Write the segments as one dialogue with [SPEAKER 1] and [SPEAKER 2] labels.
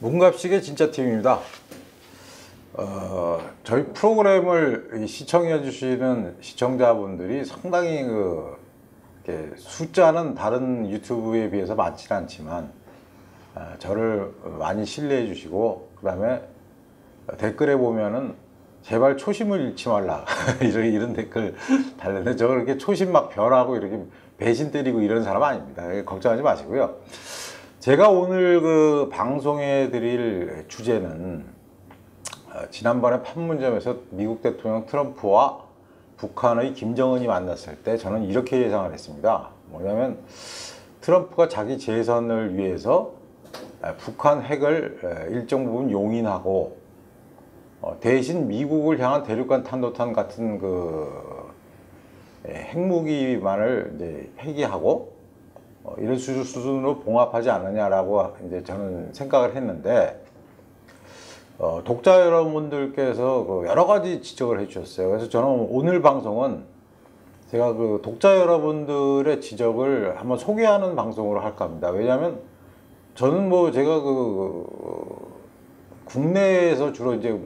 [SPEAKER 1] 문갑식의 진짜 팀입니다. 저희 프로그램을 시청해 주시는 시청자분들이 상당히 이렇게 숫자는 다른 유튜브에 비해서 많지는 않지만 저를 많이 신뢰해 주시고, 그 다음에 댓글에 보면은 제발 초심을 잃지 말라 이런 댓글 달렸는데, 저 그렇게 초심 막 변하고 이렇게 배신 때리고 이런 사람 아닙니다. 걱정하지 마시고요. 제가 오늘 방송해 드릴 주제는 지난번에 판문점에서 미국 대통령 트럼프와 북한의 김정은이 만났을 때 저는 이렇게 예상을 했습니다. 뭐냐면 트럼프가 자기 재선을 위해서 북한 핵을 일정 부분 용인하고 대신 미국을 향한 대륙간 탄도탄 같은 핵무기만을 이제 폐기하고 이런 수준으로 봉합하지 않느냐라고 이제 저는 생각을 했는데, 독자 여러분들께서 여러 가지 지적을 해주셨어요. 그래서 저는 오늘 방송은 제가 독자 여러분들의 지적을 한번 소개하는 방송으로 할까 합니다. 왜냐하면 저는 제가 국내에서 주로 이제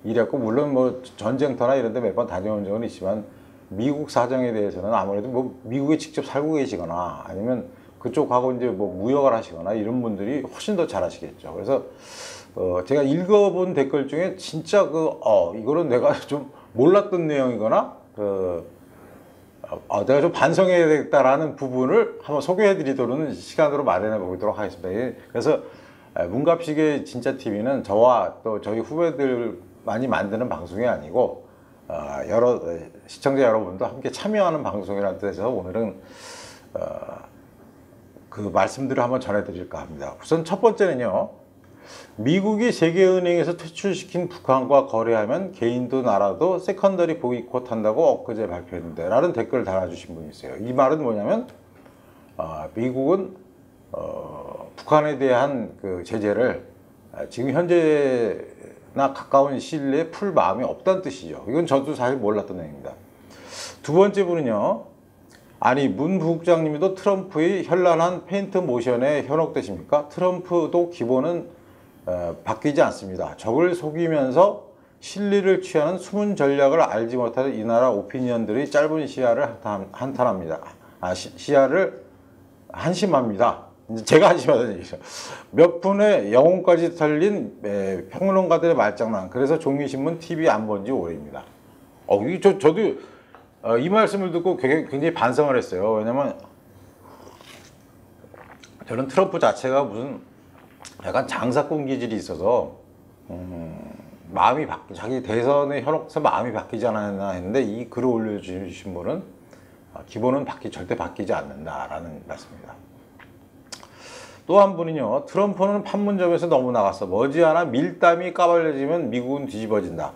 [SPEAKER 1] 일했고, 물론 전쟁터나 이런 데 몇 번 다녀온 적은 있지만, 미국 사정에 대해서는 아무래도 미국에 직접 살고 계시거나 아니면 그쪽하고 이제 무역을 하시거나 이런 분들이 훨씬 더 잘 아시겠죠. 그래서 제가 읽어본 댓글 중에 진짜 이거는 내가 좀 몰랐던 내용이거나 내가 좀 반성해야 되겠다라는 부분을 한번 소개해 드리도록 시간으로 마련해 보도록 하겠습니다. 그래서 문갑식의 진짜 TV는 저와 또 저희 후배들만이 만드는 방송이 아니고 여러 시청자 여러분도 함께 참여하는 방송이라는 뜻에서 오늘은 그 말씀들을 한번 전해드릴까 합니다. 우선 첫 번째는요, 미국이 세계은행에서 퇴출시킨 북한과 거래하면 개인도 나라도 세컨더리 보이콧한다고 엊그제 발표했는데 라는 댓글을 달아주신 분이 있어요. 이 말은 뭐냐면 미국은 북한에 대한 제재를 지금 현재나 가까운 시일 내에 풀 마음이 없다는 뜻이죠. 이건 저도 사실 몰랐던 내용입니다. 두 번째 분은요, 아니 문 부국장님도 트럼프의 현란한 페인트 모션에 현혹되십니까? 트럼프도 기본은 바뀌지 않습니다. 적을 속이면서 실리를 취하는 숨은 전략을 알지 못하는 이 나라 오피니언들이 짧은 시야를 한탄합니다. 시야를 한심합니다. 제가 한심하다는 얘기죠. 몇 분의 영혼까지 털린 평론가들의 말장난. 그래서 종이신문 TV 안 본 지 오래입니다. 저도 이 말씀을 듣고 굉장히 반성을 했어요. 왜냐면 저는 트럼프 자체가 무슨 약간 장사꾼 기질이 있어서 자기 대선에 현혹해서 마음이 바뀌지 않았나 했는데, 이 글을 올려주신 분은 기본은 절대 바뀌지 않는다라는 말씀입니다. 또 한 분은요, 트럼프는 판문점에서 너무 나갔어. 머지않아 밀담이 까발려지면 미국은 뒤집어진다.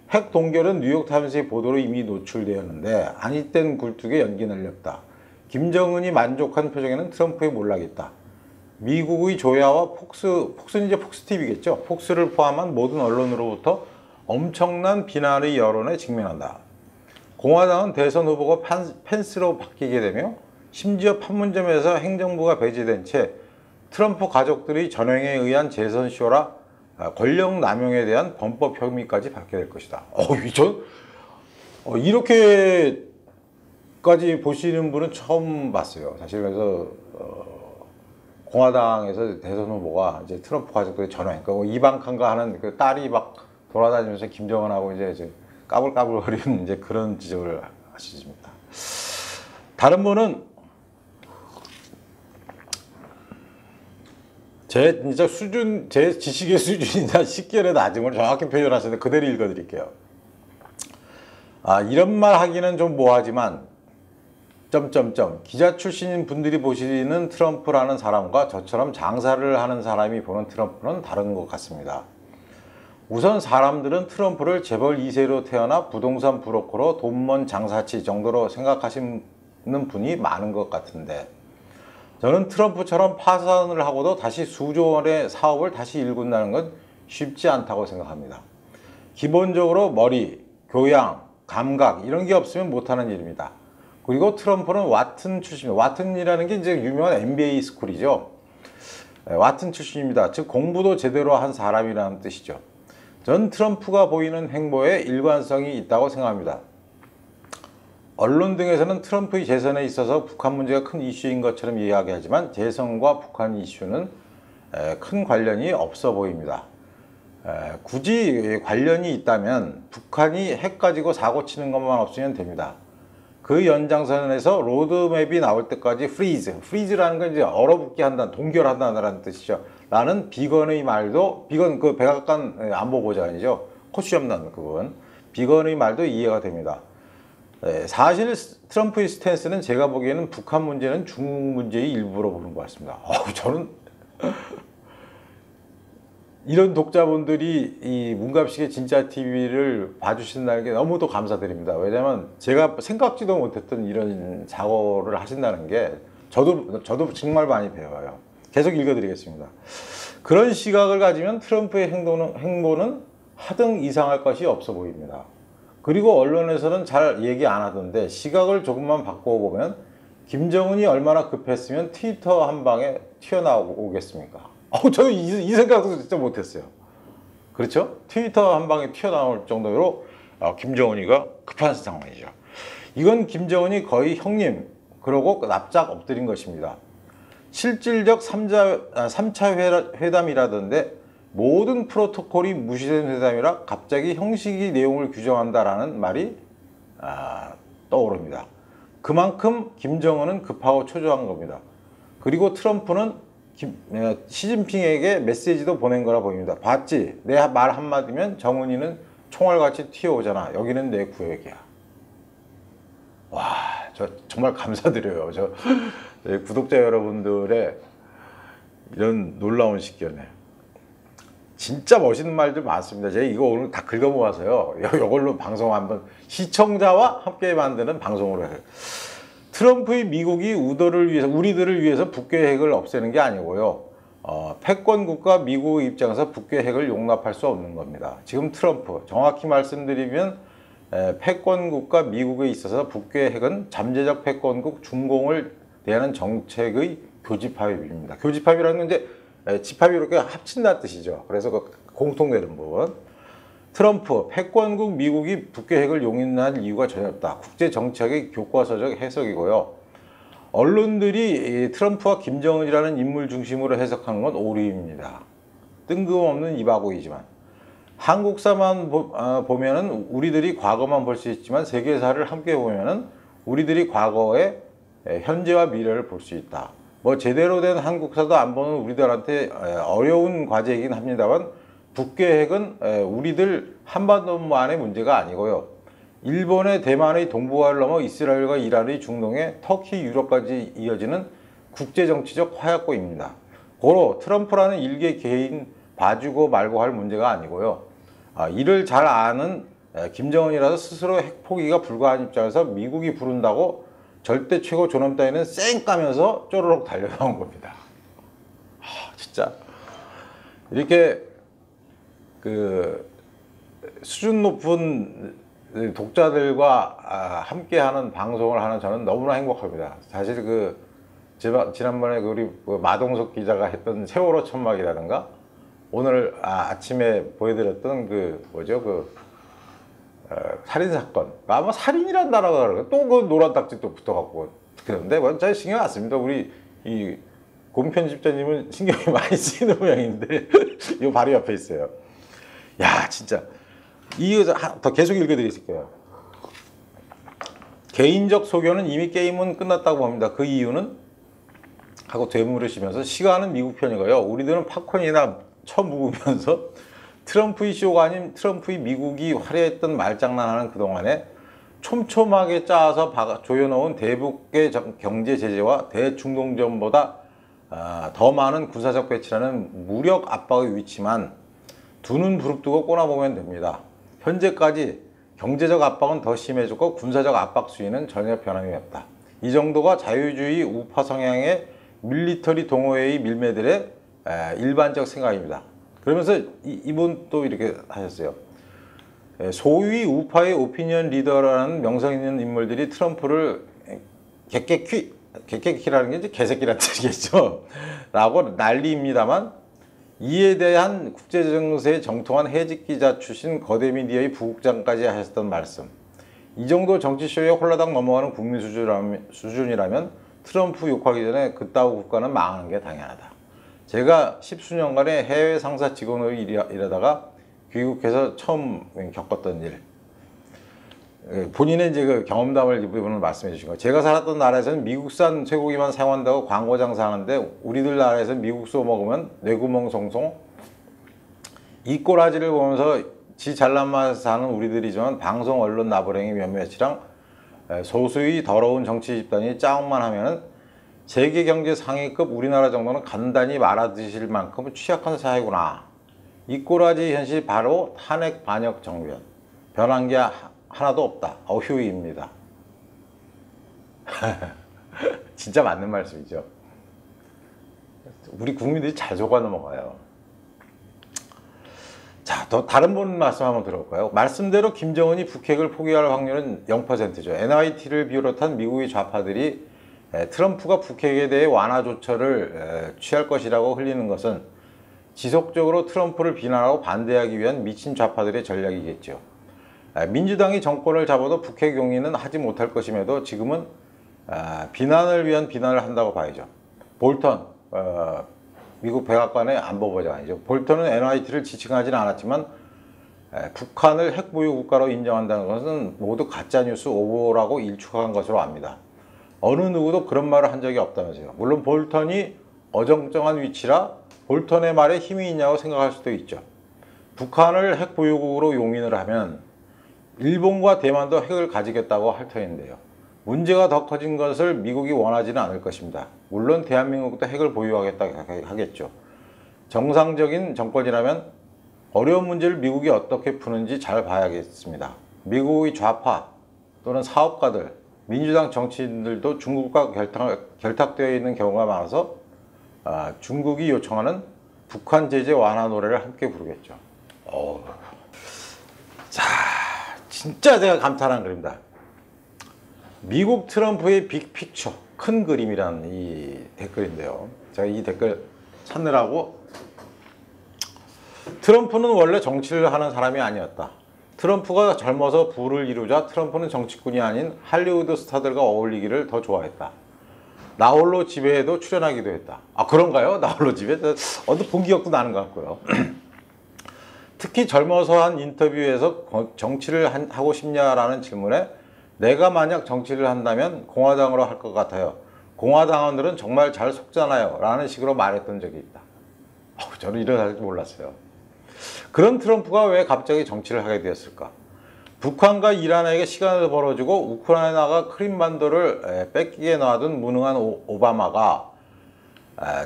[SPEAKER 1] 핵 동결은 뉴욕타임스의 보도로 이미 노출되었는데 아니땐 굴뚝에 연기 날렸다. 김정은이 만족한 표정에는 트럼프의 몰락이 있다. 미국의 조야와 폭스는 이제 폭스TV겠죠. 폭스를 포함한 모든 언론으로부터 엄청난 비난의 여론에 직면한다. 공화당은 대선 후보가 펜스로 바뀌게 되며 심지어 판문점에서 행정부가 배제된 채 트럼프 가족들의 전횡에 의한 재선쇼라 권력 남용에 대한 범법 혐의까지 받게 될 것이다. 이렇게까지 보시는 분은 처음 봤어요. 사실. 그래서 공화당에서 대선 후보가 이제 트럼프 가족들의 전횡, 이방칸가 하는 딸이 막 돌아다니면서 김정은하고 이제 까불까불거리는 이제 그런 지적을 하십니다. 다른 분은 제 지식의 수준이나 식견의 낮음을 정확히 표현하셨는데 그대로 읽어드릴게요. 이런 말 하기는 좀 뭐하지만 기자 출신인 분들이 보시는 트럼프라는 사람과 저처럼 장사를 하는 사람이 보는 트럼프는 다른 것 같습니다. 우선 사람들은 트럼프를 재벌 2세로 태어나 부동산 브로커로 돈먼 장사치 정도로 생각하시는 분이 많은 것 같은데, 저는 트럼프처럼 파산을 하고도 다시 수조 원의 사업을 다시 일군다는 건 쉽지 않다고 생각합니다. 기본적으로 머리, 교양, 감각 이런 게 없으면 못하는 일입니다. 그리고 트럼프는 와튼 출신입니다. 와튼이라는 게 이제 유명한 MBA 스쿨이죠. 와튼 출신입니다. 즉 공부도 제대로 한 사람이라는 뜻이죠. 전 트럼프가 보이는 행보에 일관성이 있다고 생각합니다. 언론 등에서는 트럼프의 재선에 있어서 북한 문제가 큰 이슈인 것처럼 이야기하지만 재선과 북한 이슈는 큰 관련이 없어 보입니다. 굳이 관련이 있다면 북한이 핵 가지고 사고 치는 것만 없으면 됩니다. 그 연장선에서 로드맵이 나올 때까지 프리즈라는 건 이제 얼어붙게 한다, 동결한다는 뜻이죠. 라는 비건의 말도, 비건 그 백악관 안보보좌관이죠. 코시엄 난 그분. 비건의 말도 이해가 됩니다. 사실 트럼프의 스탠스는 제가 보기에는 북한 문제는 중국 문제의 일부로 보는 것 같습니다. 저는 이런 독자분들이 이 문갑식의 진짜 TV를 봐주신다는 게 너무도 감사드립니다. 왜냐면 제가 생각지도 못했던 이런 작업을 하신다는 게 저도 정말 많이 배워요. 계속 읽어드리겠습니다. 그런 시각을 가지면 트럼프의 행보는 하등 이상할 것이 없어 보입니다. 그리고 언론에서는 잘 얘기 안 하던데 시각을 조금만 바꿔보면 김정은이 얼마나 급했으면 트위터 한 방에 튀어나오겠습니까? 저는 이 생각도 진짜 못했어요. 그렇죠? 트위터 한 방에 튀어나올 정도로 김정은이가 급한 상황이죠. 이건 김정은이 거의 형님 그러고 납작 엎드린 것입니다. 실질적 3차 회담이라던데 모든 프로토콜이 무시된 회담이라 갑자기 형식이 내용을 규정한다라는 말이 떠오릅니다. 그만큼 김정은은 급하고 초조한 겁니다. 그리고 트럼프는 시진핑에게 메시지도 보낸 거라 보입니다. 봤지? 내 말 한마디면 정은이는 총알같이 튀어오잖아. 여기는 내 구역이야. 와, 저 정말 감사드려요. 저 구독자 여러분들의 이런 놀라운 식견에 진짜 멋있는 말들 많습니다. 제가 이거 오늘 다 긁어 모아서요. 이걸로 방송 한번 시청자와 함께 만드는 방송으로 해요. 트럼프의 미국이 우리들을 위해서 북괴 핵을 없애는 게 아니고요. 패권국가 미국의 입장에서 북괴 핵을 용납할 수 없는 겁니다. 지금 트럼프, 정확히 말씀드리면 패권국가 미국에 있어서 북괴 핵은 잠재적 패권국 중공을 대하는 정책의 교집합입니다. 교집합이라는 건 이제 집합이 이렇게 합친다는 뜻이죠. 그래서 그 공통되는 부분. 트럼프, 패권국 미국이 북괴 핵을 용인할 이유가 전혀 없다. 국제정책의 교과서적 해석이고요. 언론들이 트럼프와 김정은이라는 인물 중심으로 해석하는 건 오류입니다. 뜬금없는 이바고이지만 한국사만 보면은 우리들이 과거만 볼 수 있지만 세계사를 함께 보면은 우리들이 과거의 현재와 미래를 볼 수 있다. 뭐 제대로 된 한국사도 안 보는 우리들한테 어려운 과제이긴 합니다만 북괴 핵은 우리들 한반도만의 문제가 아니고요. 일본의 대만의 동북아를 넘어 이스라엘과 이란의 중동에 터키, 유럽까지 이어지는 국제정치적 화약고입니다. 고로 트럼프라는 일개 개인 봐주고 말고 할 문제가 아니고요. 이를 잘 아는 김정은이라도 스스로 핵 포기가 불가한 입장에서 미국이 부른다고 절대 최고 존엄 따위는 쌩 까면서 쪼르륵 달려나온 겁니다. 진짜 이렇게 그 수준 높은 독자들과 함께하는 방송을 하는 저는 너무나 행복합니다. 사실 지난번에 우리 마동석 기자가 했던 세월호 천막이라든가 오늘 아침에 보여드렸던 살인 사건. 아마 살인이란 단어가 그러고 또 그 노란 딱지 또 붙어갖고 그런데 잘 신경 안 씁니다. 우리 이 고문편집자님은 신경이 많이 쓰이는 모양인데 이거 바로 옆에 있어요. 야, 진짜 이거 더 계속 읽어드릴게요. 개인적 소견은 이미 게임은 끝났다고 봅니다. 그 이유는 하고 되물으시면서 시간은 미국 편이고요. 우리들은 팝콘이나 쳐묵으면서 트럼프의 쇼가 아닌 트럼프의 미국이 화려했던 말장난하는 그동안에 촘촘하게 짜서 조여놓은 대북의 경제 제재와 대중동전보다 더 많은 군사적 배치라는 무력 압박의 위치만 두 눈 부릅뜨고 꼬나보면 됩니다. 현재까지 경제적 압박은 더 심해졌고 군사적 압박 수위는 전혀 변함이 없다. 이 정도가 자유주의 우파 성향의 밀리터리 동호회의 밀매들의 일반적 생각입니다. 그러면서 이분 또 이렇게 하셨어요. 소위 우파의 오피니언 리더라는 명성 있는 인물들이 트럼프를 객객퀴 개끼키라는 게 이제 개새끼란 뜻이겠죠. 라고 난리입니다만 이에 대한 국제정세에 정통한 해직 기자 출신 거대 미디어의 부국장까지 하셨던 말씀. 이 정도 정치쇼에 홀라당 넘어가는 국민 수준이라면 트럼프 욕하기 전에 그따위 국가는 망하는 게 당연하다. 제가 10수년간의 해외 상사 직원으로 일하다가 귀국해서 처음 겪었던 일. 본인의 이제 그 경험담을 이분은 말씀해 주신 거예요. 제가 살았던 나라에서는 미국산 쇠고기만 사용한다고 광고 장사하는데 우리들 나라에서는 미국소 먹으면 뇌구멍 송송. 이 꼬라지를 보면서 지 잘난 맛 사는 우리들이지만 방송 언론 나부랭이 몇몇이랑 소수의 더러운 정치 집단이 짜움만 하면은 세계 경제 상위급 우리나라 정도는 간단히 말아드실 만큼 취약한 사회구나. 이 꼬라지 현실이 바로 탄핵 반역 정변. 변한 게 하나도 없다. 어휴입니다. 진짜 맞는 말씀이죠. 우리 국민들이 잘 속아 넘어가요. 자, 더 다른 분 말씀 한번 들어볼까요? 말씀대로 김정은이 북핵을 포기할 확률은 0%죠. NYT를 비롯한 미국의 좌파들이 트럼프가 북핵에 대해 완화 조처를 취할 것이라고 흘리는 것은 지속적으로 트럼프를 비난하고 반대하기 위한 미친 좌파들의 전략이겠죠. 민주당이 정권을 잡아도 북핵 용인은 하지 못할 것임에도 지금은 비난을 위한 비난을 한다고 봐야죠. 볼턴, 미국 백악관의 안보보좌관이죠. 볼턴은 NYT를 지칭하지는 않았지만 북한을 핵보유 국가로 인정한다는 것은 모두 가짜뉴스 오보라고 일축한 것으로 압니다. 어느 누구도 그런 말을 한 적이 없다면서요. 물론 볼턴이 어정쩡한 위치라 볼턴의 말에 힘이 있냐고 생각할 수도 있죠. 북한을 핵보유국으로 용인을 하면 일본과 대만도 핵을 가지겠다고 할 터인데요. 문제가 더 커진 것을 미국이 원하지는 않을 것입니다. 물론 대한민국도 핵을 보유하겠다 하겠죠. 정상적인 정권이라면 어려운 문제를 미국이 어떻게 푸는지 잘 봐야겠습니다. 미국의 좌파 또는 사업가들, 민주당 정치인들도 중국과 결탁되어 있는 경우가 많아서 중국이 요청하는 북한 제재 완화 노래를 함께 부르겠죠. 자, 진짜 제가 감탄한 글입니다. 미국 트럼프의 빅픽처, 큰 그림이라는 이 댓글인데요. 제가 이 댓글 찾느라고 트럼프는 원래 정치를 하는 사람이 아니었다. 트럼프가 젊어서 부를 이루자 트럼프는 정치꾼이 아닌 할리우드 스타들과 어울리기를 더 좋아했다. 나홀로 집에도 출연하기도 했다. 아, 그런가요? 나홀로 집에? 어디 본 기억도 나는 것 같고요. 특히 젊어서 한 인터뷰에서 정치를 하고 싶냐라는 질문에 내가 만약 정치를 한다면 공화당으로 할 것 같아요. 공화당원들은 정말 잘 속잖아요. 라는 식으로 말했던 적이 있다. 저는 이런 줄 몰랐어요. 그런 트럼프가 왜 갑자기 정치를 하게 되었을까? 북한과 이란에게 시간을 벌어주고 우크라이나가 크림반도를 뺏기게 놔둔 무능한 오바마가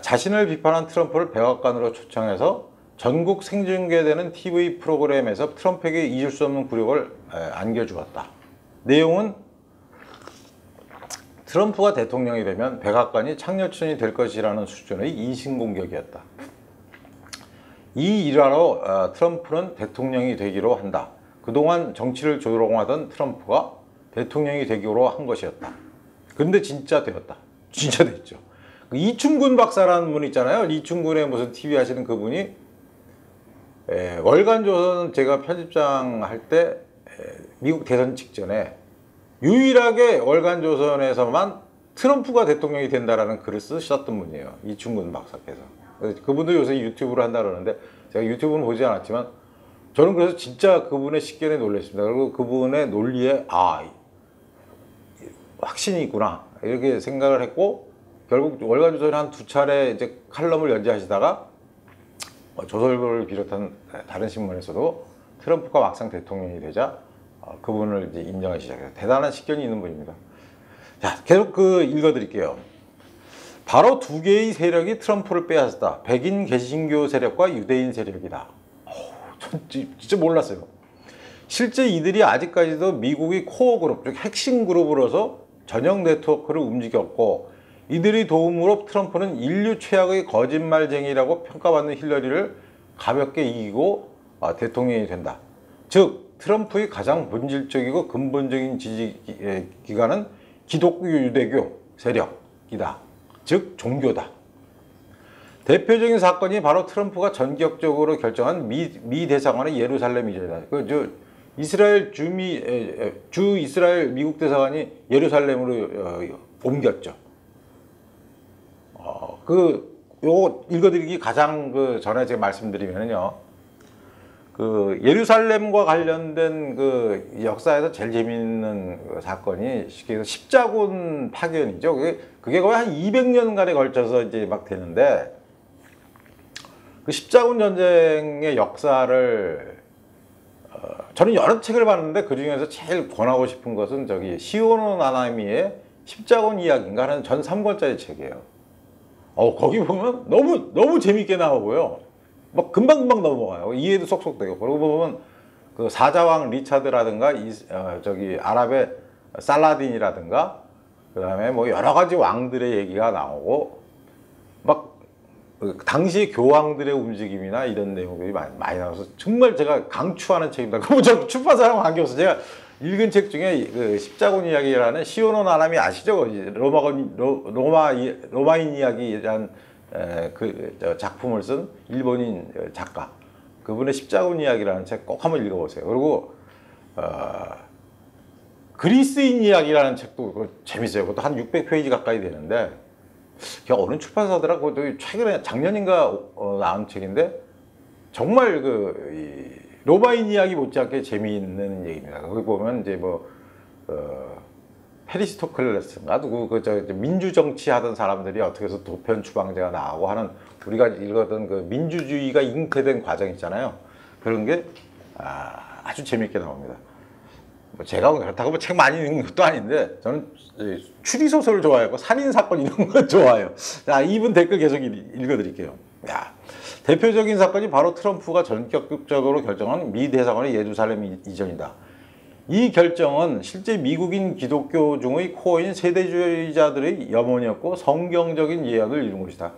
[SPEAKER 1] 자신을 비판한 트럼프를 백악관으로 초청해서 전국 생중계되는 TV 프로그램에서 트럼프에게 잊을 수 없는 굴욕을 안겨주었다. 내용은 트럼프가 대통령이 되면 백악관이 창녀촌이 될 것이라는 수준의 인신공격이었다. 이 일화로 트럼프는 대통령이 되기로 한다. 그동안 정치를 조롱하던 트럼프가 대통령이 되기로 한 것이었다. 근데 진짜 되었다. 진짜 됐죠. 이충근 박사라는 분 있잖아요. 이충근의 무슨 TV 하시는 그분이 월간조선 제가 편집장 할 때 미국 대선 직전에 유일하게 월간조선에서만 트럼프가 대통령이 된다라는 글을 쓰셨던 분이에요. 이충근 박사께서. 그분도 요새 유튜브를 한다 그러는데 제가 유튜브는 보지 않았지만 저는 그래서 진짜 그분의 식견에 놀랐습니다. 그리고 그분의 논리에 확신이 있구나 이렇게 생각을 했고 결국 월간조선에 한 2차례 이제 칼럼을 연재하시다가 조선일보를 비롯한 다른 신문에서도 트럼프가 막상 대통령이 되자 그분을 이제 인정하기 시작해요. 대단한 식견이 있는 분입니다. 자, 계속 읽어드릴게요. 바로 두 개의 세력이 트럼프를 빼앗았다. 백인 개신교 세력과 유대인 세력이다. 전 진짜 몰랐어요. 실제 이들이 아직까지도 미국의 코어 그룹, 즉 핵심 그룹으로서 전형 네트워크를 움직였고 이들의 도움으로 트럼프는 인류 최악의 거짓말쟁이라고 평가받는 힐러리를 가볍게 이기고 대통령이 된다. 즉 트럼프의 가장 본질적이고 근본적인 지지 기관은 기독교 유대교 세력, 민족이다. 즉 종교다. 대표적인 사건이 바로 트럼프가 전격적으로 결정한 미 대사관의 예루살렘 이전이다. 주 이스라엘 미국 대사관이 예루살렘으로 옮겼죠. 요거 읽어드리기 가장 전에 제가 말씀드리면요. 예루살렘과 관련된 역사에서 제일 재미있는 사건이 쉽게 해서 십자군 파견이죠. 그게 거의 한 200년간에 걸쳐서 이제 막 되는데, 그 십자군 전쟁의 역사를 저는 여러 책을 봤는데 그 중에서 제일 권하고 싶은 것은 시오노 나나미의 십자군 이야기인가 하는 전 3권짜리 책이에요. 거기 보면 너무 재밌게 나오고요. 막 금방금방 넘어가요. 이해도 쏙쏙 되고. 그러고 보면 그 사자왕 리차드라든가 아랍의 살라딘이라든가 그다음에 뭐 여러 가지 왕들의 얘기가 나오고 막 당시 교황들의 움직임이나 이런 내용들이 많이 나와서 정말 제가 강추하는 책입니다. 그럼 저 출판사랑 관계없어. 제가 읽은 책 중에 십자군 이야기라는 시오노 나나미 아시죠? 로마인 이야기라는 작품을 쓴 일본인 작가, 그분의 십자군 이야기라는 책 꼭 한번 읽어보세요. 그리고 그리스인 이야기라는 책도 재밌어요. 그것도 한 600페이지 가까이 되는데 어느 출판사더라고. 최근에 작년인가 나온 책인데 정말 로마인 이야기 못지않게 재미있는 얘기입니다. 거기 보면 이제 페리스토클레스인가 누구 민주 정치 하던 사람들이 어떻게 해서 도편 추방제가 나오고 하는, 우리가 읽었던 민주주의가 잉태된 과정 있잖아요. 그런 게 아주 재미있게 나옵니다. 제가 그렇다고 책 많이 읽는 것도 아닌데 저는 추리 소설을 좋아하고 살인 사건 이런 걸 좋아해요. 자, 이분 댓글 계속 읽어드릴게요. 대표적인 사건이 바로 트럼프가 전격적으로 결정한 미 대사관의 예루살렘 이전이다. 이 결정은 실제 미국인 기독교 중의 코어인 세대주의자들의 염원이었고 성경적인 예약을 이룬 것이다.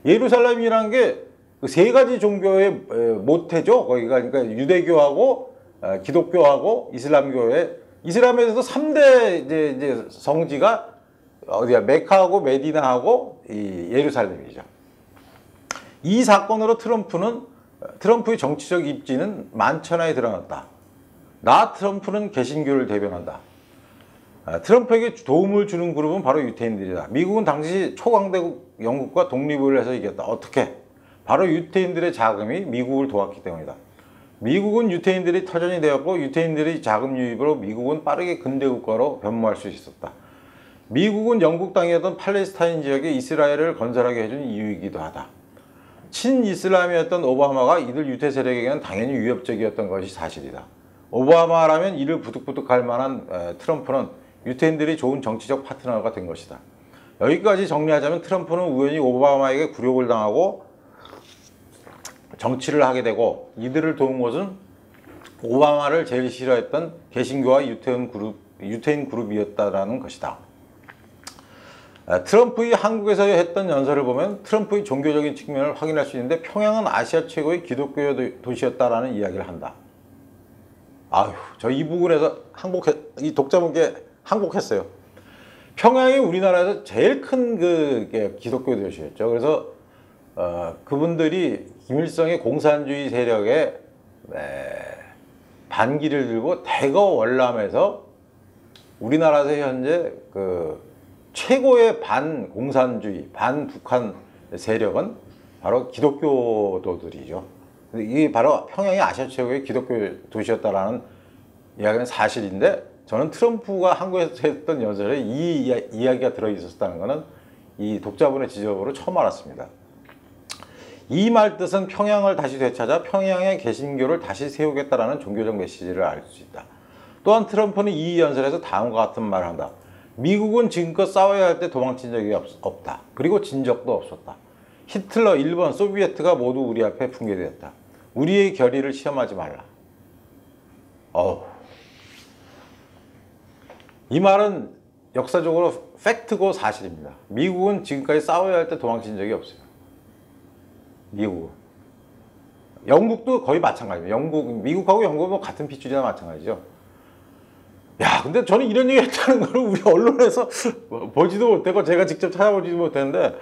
[SPEAKER 1] 예루살렘이라는 게 세 가지 종교의 모태죠. 거기가 그러니까 유대교하고 기독교하고 이슬람교회, 이슬람에서도 3대 이제 성지가 어디야? 메카하고 메디나하고 이 예루살렘이죠. 이 사건으로 트럼프의 정치적 입지는 만천하에 드러났다. 트럼프는 개신교를 대변한다. 트럼프에게 도움을 주는 그룹은 바로 유태인들이다. 미국은 당시 초강대국 영국과 독립을 해서 이겼다. 어떻게? 바로 유태인들의 자금이 미국을 도왔기 때문이다. 미국은 유태인들이 터전이 되었고 유태인들의 자금 유입으로 미국은 빠르게 근대국가로 변모할 수 있었다. 미국은 영국 땅이었던 팔레스타인 지역에 이스라엘을 건설하게 해준 이유이기도 하다. 친이슬람이었던 오바마가 이들 유태 세력에게는 당연히 위협적이었던 것이 사실이다. 오바마라면 이를 부득부득할 만한 트럼프는 유태인들이 좋은 정치적 파트너가 된 것이다. 여기까지 정리하자면 트럼프는 우연히 오바마에게 굴욕을 당하고 정치를 하게 되고, 이들을 도운 것은 오바마를 제일 싫어했던 개신교와 유태인 그룹이었다라는 것이다. 트럼프의 한국에서 했던 연설을 보면 트럼프의 종교적인 측면을 확인할 수 있는데, 평양은 아시아 최고의 기독교 도시였다라는 이야기를 한다. 저 이 부분에서 이 독자분께 항복했어요. 평양이 우리나라에서 제일 큰 기독교 도시였죠. 그래서 그분들이 김일성의 공산주의 세력에 반기를 들고 대거 월남해서 우리나라에서 현재 최고의 반공산주의, 반북한 세력은 바로 기독교도들이죠. 이게 바로 평양이 아시아 최고의 기독교 도시였다라는 이야기는 사실인데, 저는 트럼프가 한국에서 했던 연설에 이 이야기가 들어있었다는 것은 이 독자분의 지적으로 처음 알았습니다. 이 말 뜻은 평양을 다시 되찾아 평양의 개신교를 다시 세우겠다라는 종교적 메시지를 알 수 있다. 또한 트럼프는 이 연설에서 다음과 같은 말을 한다. 미국은 지금껏 싸워야 할 때 도망친 적이 없다. 그리고 진 적도 없었다. 히틀러, 일본, 소비에트가 모두 우리 앞에 붕괴되었다. 우리의 결의를 시험하지 말라. 이 말은 역사적으로 팩트고 사실입니다. 미국은 지금까지 싸워야 할 때 도망친 적이 없어요. 미국은. 영국도 거의 마찬가지입니다. 미국하고 영국은 같은 핏줄이나 마찬가지죠. 야, 근데 저는 이런 얘기 했다는 걸 우리 언론에서 보지도 못했고 제가 직접 찾아보지도 못했는데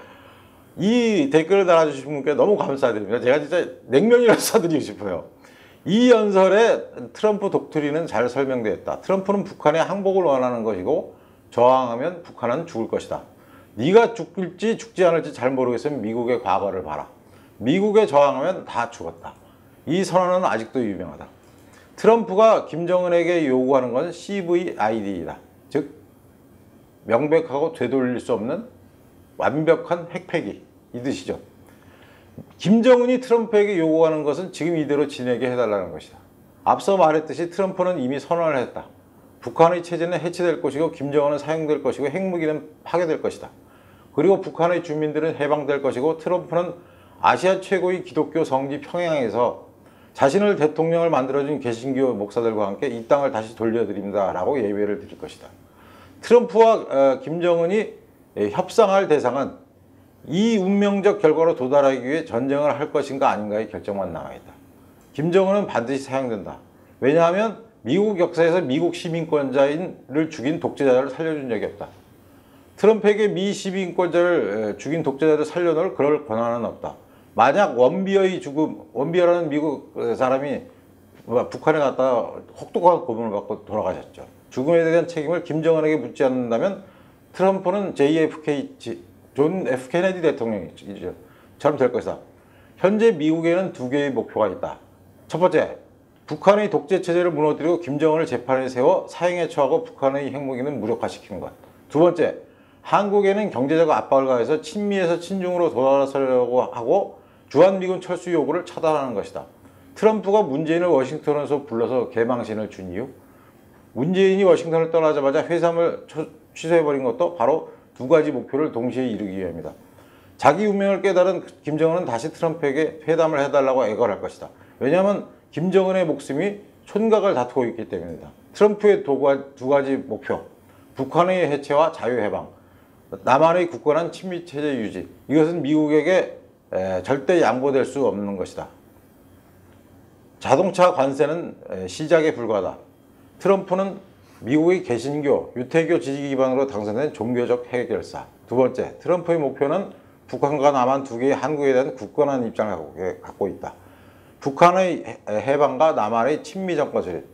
[SPEAKER 1] 이 댓글을 달아주신 분께 너무 감사드립니다. 제가 진짜 냉면이라도 사드리고 싶어요. 이 연설에 트럼프 독트린은 잘 설명되어 있다. 트럼프는 북한의 항복을 원하는 것이고 저항하면 북한은 죽을 것이다. 네가 죽을지 죽지 않을지 잘 모르겠으면 미국의 과거를 봐라. 미국에 저항하면 다 죽었다. 이 선언은 아직도 유명하다. 트럼프가 김정은에게 요구하는 것은 CVID이다. 즉 명백하고 되돌릴 수 없는 완벽한 핵폐기 이 뜻이죠. 김정은이 트럼프에게 요구하는 것은 지금 이대로 지내게 해달라는 것이다. 앞서 말했듯이 트럼프는 이미 선언을 했다. 북한의 체제는 해체될 것이고 김정은은 사용될 것이고 핵무기는 파괴될 것이다. 그리고 북한의 주민들은 해방될 것이고 트럼프는 아시아 최고의 기독교 성지 평양에서 자신을 대통령을 만들어준 개신교 목사들과 함께 이 땅을 다시 돌려드립니다 라고 예배를 드릴 것이다. 트럼프와 김정은이 협상할 대상은 이 운명적 결과로 도달하기 위해 전쟁을 할 것인가 아닌가의 결정만 남아있다. 김정은은 반드시 사용된다. 왜냐하면 미국 역사에서 미국 시민권자를 죽인 독재자를 살려준 적이 없다. 트럼프에게 미 시민권자를 죽인 독재자를 살려놓을 그럴 권한은 없다. 만약 원비어의 죽음, 원비어라는 미국 사람이 북한에 갔다가 혹독한 고문을 받고 돌아가셨죠. 죽음에 대한 책임을 김정은에게 묻지 않는다면 트럼프는 JFK, 존 F 케네디 대통령이처럼 될 것이다. 현재 미국에는 두 개의 목표가 있다. 첫 번째, 북한의 독재 체제를 무너뜨리고 김정은을 재판에 세워 사형에 처하고 북한의 핵무기는 무력화시키는 것. 두 번째, 한국에는 경제적 압박을 가해서 친미에서 친중으로 돌아서려고 하고 주한미군 철수 요구를 차단하는 것이다. 트럼프가 문재인을 워싱턴에서 불러서 개망신을 준 이유? 문재인이 워싱턴을 떠나자마자 회담을 취소해버린 것도 바로 두 가지 목표를 동시에 이루기 위함이다. 자기 운명을 깨달은 김정은은 다시 트럼프에게 회담을 해달라고 애걸할 것이다. 왜냐하면 김정은의 목숨이 촌각을 다투고 있기 때문이다. 트럼프의 두 가지 목표, 북한의 해체와 자유해방, 남한의 굳건한 친미체제 유지, 이것은 미국에게 절대 양보될 수 없는 것이다. 자동차 관세는 시작에 불과하다. 트럼프는 미국의 개신교, 유태교 지지 기반으로 당선된 종교적 해결사. 두 번째, 트럼프의 목표는 북한과 남한 두 개의 한국에 대한 굳건한 입장을 갖고 있다. 북한의 해방과 남한의 친미 정권 수립.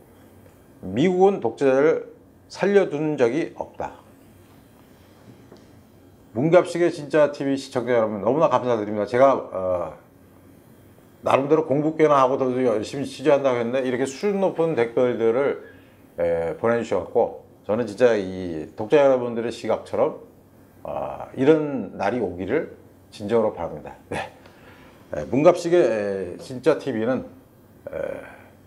[SPEAKER 1] 미국은 독재자를 살려둔 적이 없다. 문갑식의 진짜 TV 시청자 여러분 너무나 감사드립니다. 제가 나름대로 공부 꽤나 하고 더 열심히 취재한다고 했는데 이렇게 수준 높은 댓글들을 보내주셔서 저는 진짜 이 독자 여러분들의 시각처럼 이런 날이 오기를 진정으로 바랍니다. 네. 문갑식의 진짜 TV는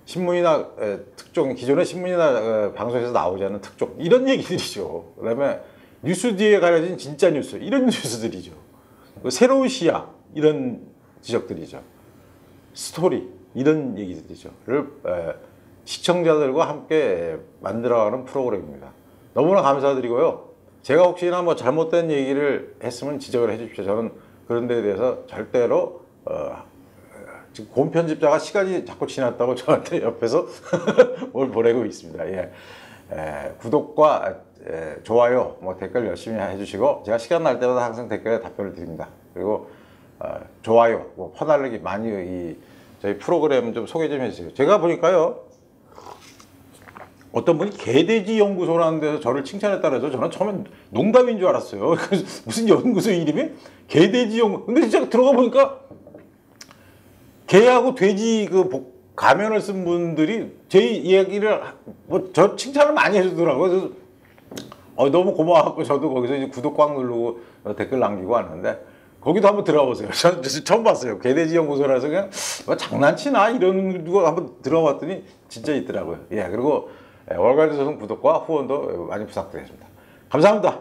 [SPEAKER 1] 신문이나 특종, 기존의 신문이나 방송에서 나오지 않는 특종 이런 얘기들이죠. 그 다음에 뉴스 뒤에 가려진 진짜 뉴스 이런 뉴스들이죠. 새로운 시야 이런 지적들이죠. 스토리 이런 얘기들이죠.를 시청자들과 함께 만들어가는 프로그램입니다. 너무나 감사드리고요. 제가 혹시나 뭐 잘못된 얘기를 했으면 지적을 해주십시오. 저는 그런 데에 대해서 절대로 지금 곰 편집자가 시간이 자꾸 지났다고 저한테 옆에서 뭘 보내고 있습니다. 예. 구독과 좋아요, 뭐 댓글 열심히 해주시고 제가 시간 날 때마다 항상 댓글에 답변을 드립니다. 그리고 좋아요, 뭐 퍼달리기 많이 저희 프로그램 좀 소개 좀 해주세요. 제가 보니까요 어떤 분이 개돼지 연구소라는 데서 저를 칭찬했다 해서 저는 처음엔 농담인 줄 알았어요. 무슨 연구소 이름이 개돼지 연구. 근데 진짜 들어가 보니까 개하고 돼지 가면을 쓴 분들이 제 이야기를 뭐 저 칭찬을 많이 해주더라고요. 그래서 너무 고마워갖고 저도 거기서 이제 구독 꽉 누르고 댓글 남기고 왔는데 거기도 한번 들어보세요. 저는 처음 봤어요. 개돼지 연구소라서 그냥 뭐 장난치나 이런 거 한번 들어봤더니 진짜 있더라고요. 예, 그리고 월간조선 구독과 후원도 많이 부탁드리겠습니다. 감사합니다.